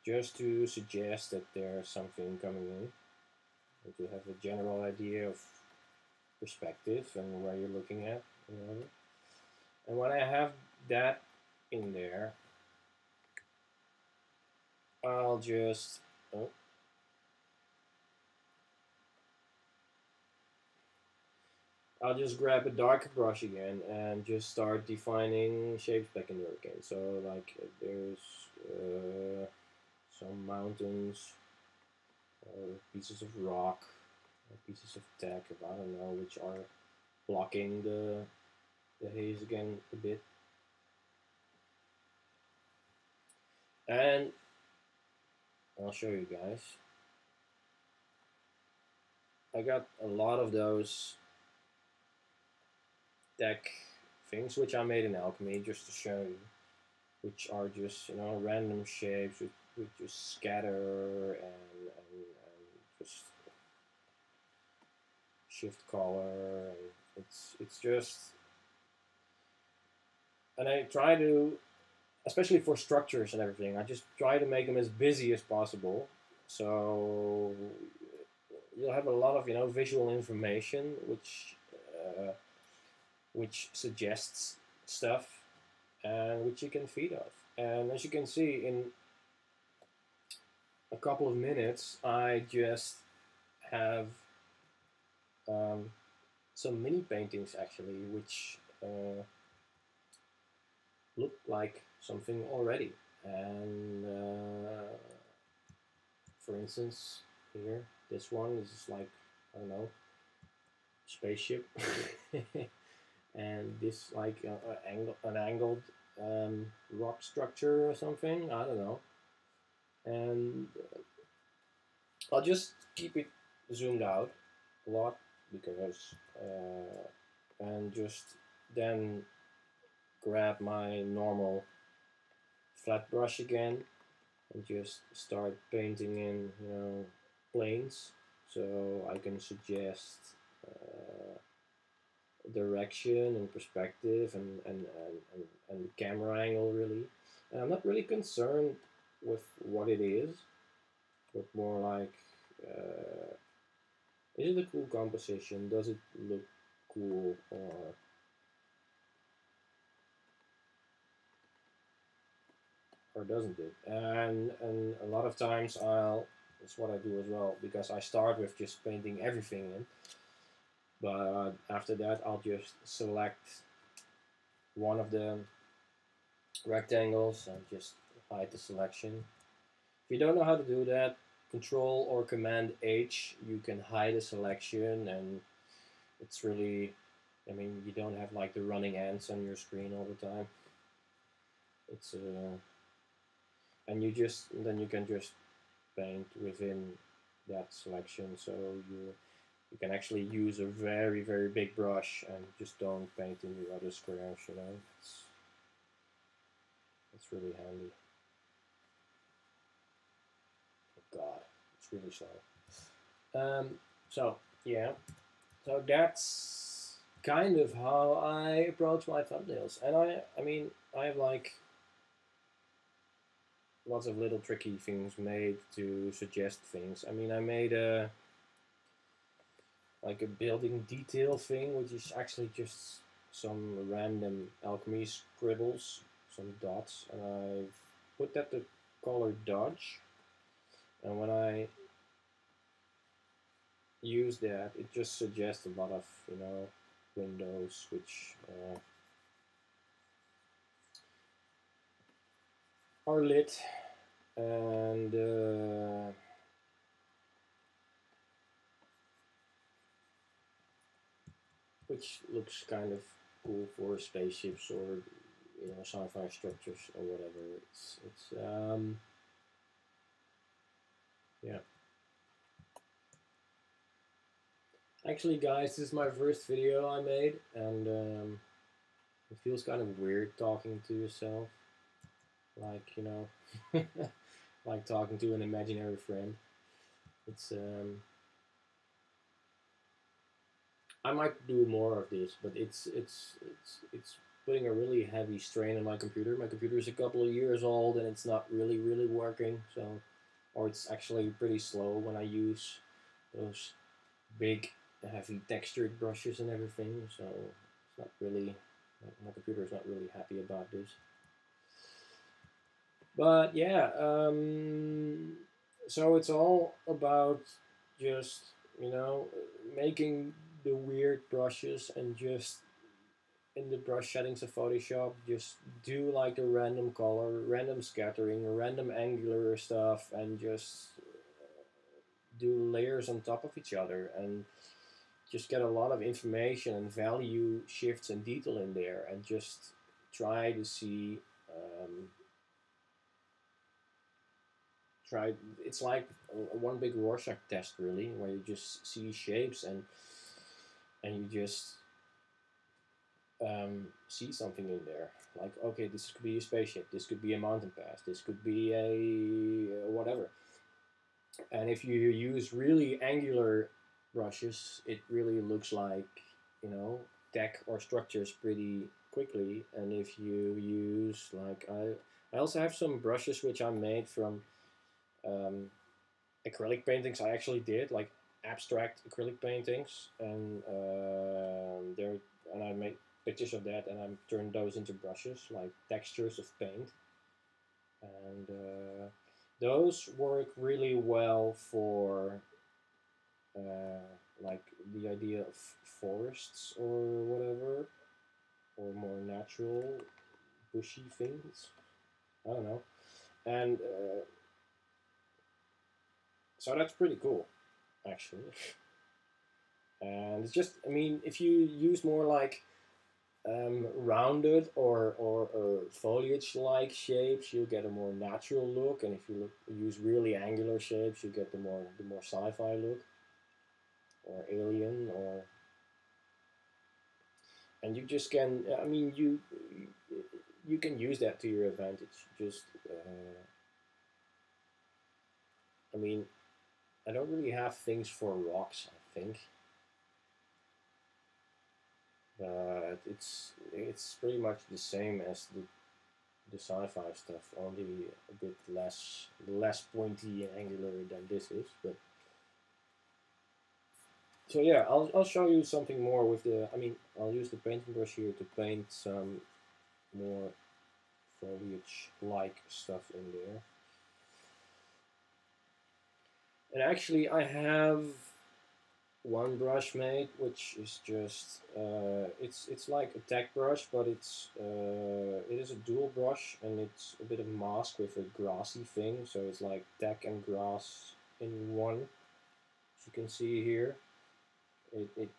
just to suggest that there's something coming in, and to have a general idea of perspective and where you're looking at. And when I have that in there, I'll just oh, I'll just grab a darker brush again and just start defining shapes back in there again. So like there's some mountains, pieces of rock, pieces of tech, I don't know, which are blocking the haze again a bit. And I'll show you guys. I got a lot of those deck things which I made in alchemy just to show you, which are just random shapes which just scatter and just shift color. And it's just, and I try to, especially for structures and everything, I just try to make them as busy as possible. So you'll have a lot of visual information which suggests stuff and which you can feed off. And as you can see, in a couple of minutes, I just have um, some mini paintings actually, which look like something already. And for instance, here, this one is like, I don't know, spaceship. And this like an angled rock structure or something, I don't know. And I'll just keep it zoomed out a lot because and just then grab my normal flat brush again and just start painting in planes, so I can suggest direction and perspective and camera angle really. And I'm not really concerned with what it is, but more like is it a cool composition? Does it look cool, or doesn't it? And a lot of times that's what I do as well, because I start with just painting everything in, but after that I'll just select one of the rectangles and just hide the selection. If you don't know how to do that, Control or Command H, you can hide a selection, and it's really, I mean, you don't have like the running ants on your screen all the time. It's and then you can just paint within that selection, so you can actually use a very big brush and just don't paint in the other squares. It's really handy. Oh God, it's really slow. So yeah, so that's kind of how I approach my thumbnails, and I mean I have like lots of little tricky things made to suggest things. I mean, I made a like a building detail thing, which is actually just some random alchemy scribbles, some dots, and I've put that to color dodge. And when I use that, it just suggests a lot of windows which are lit, and which looks kind of cool for spaceships or sci-fi structures or whatever. It's yeah. Actually, guys, this is my first video I made, and it feels kind of weird talking to yourself, like like talking to an imaginary friend. It's I might do more of this, but it's putting a really heavy strain on my computer. My computer is a couple of years old and it's not really working. So, or it's actually pretty slow when I use those big, heavy textured brushes and everything. So it's not really, my computer is not really happy about this. But yeah, so it's all about just, you know, making the weird brushes and just in the brush settings of Photoshop, just do like a random color, random scattering, random angular stuff, and just do layers on top of each other and just get a lot of information and value shifts and detail in there and just try to see try it's like one big Rorschach test really where you just see shapes and you just see something in there like okay this could be a spaceship, this could be a mountain pass, this could be a whatever. And if you use really angular brushes it really looks like, you know, tech or structures pretty quickly. And if you use like I also have some brushes which I made from um, acrylic paintings I actually did, like abstract acrylic paintings, and there and I made pictures of that, and I turned those into brushes, like textures of paint, and those work really well for like the idea of forests or whatever, or more natural bushy things. I don't know, and so that's pretty cool, actually. And it's just, I mean, if you use more like rounded or foliage-like shapes, you get a more natural look. And if you use really angular shapes, you get the more sci-fi look or alien. Or and you just can, I mean, you can use that to your advantage. Just, I mean, I don't really have things for rocks, I think. But it's pretty much the same as the sci-fi stuff, only a bit less pointy and angular than this is. But so yeah, I'll show you something more with the. I mean, I'll use the painting brush here to paint some more foliage-like stuff in there. And actually, I have one brush made, which is just it's like a tech brush, but it is a dual brush, and it's a bit of mask with a grassy thing, so it's like tech and grass in one. As you can see here, it it,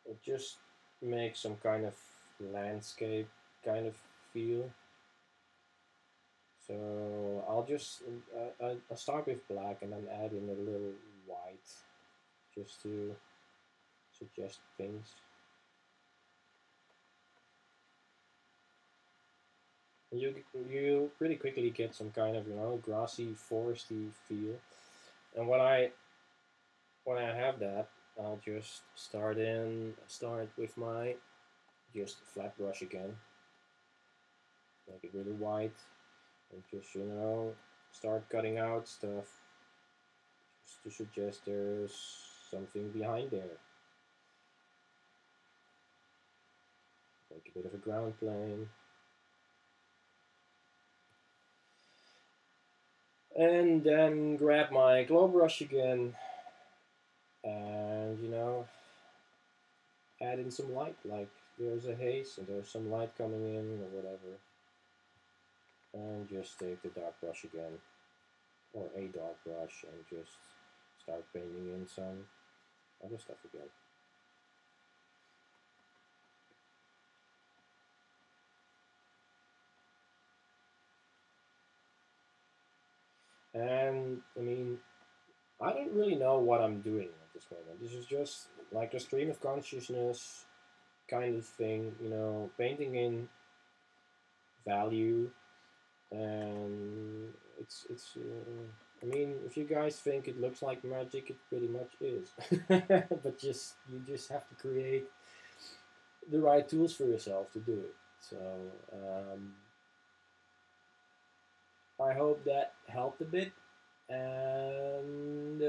it just makes some kind of landscape kind of feel. So I'll start with black and then add in a little white just to suggest things. You pretty quickly get some kind of, you know, grassy foresty feel. And when I have that, I'll just start with my just flat brush again, make it really white, and just, you know, start cutting out stuff just to suggest there's something behind there. Make a bit of a ground plane. And then grab my glow brush again and, you know, add in some light, like there's a haze and there's some light coming in or whatever. And just take the dark brush again, or a dark brush, and just start painting in some other stuff again. And I mean, I don't really know what I'm doing at this moment. This is just like a stream of consciousness kind of thing, you know, painting in value, and it's. I mean, if you guys think it looks like magic, it pretty much is. But you just have to create the right tools for yourself to do it. So I hope that helped a bit. And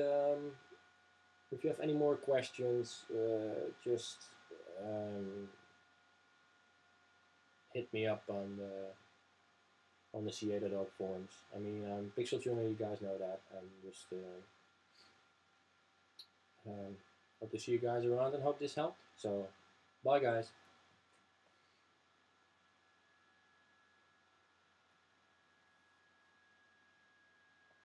if you have any more questions, just um, hit me up on the CA.org forums. I mean, Pixel Tuner, you guys know that. I'm just hope to see you guys around and hope this helped. So, bye guys.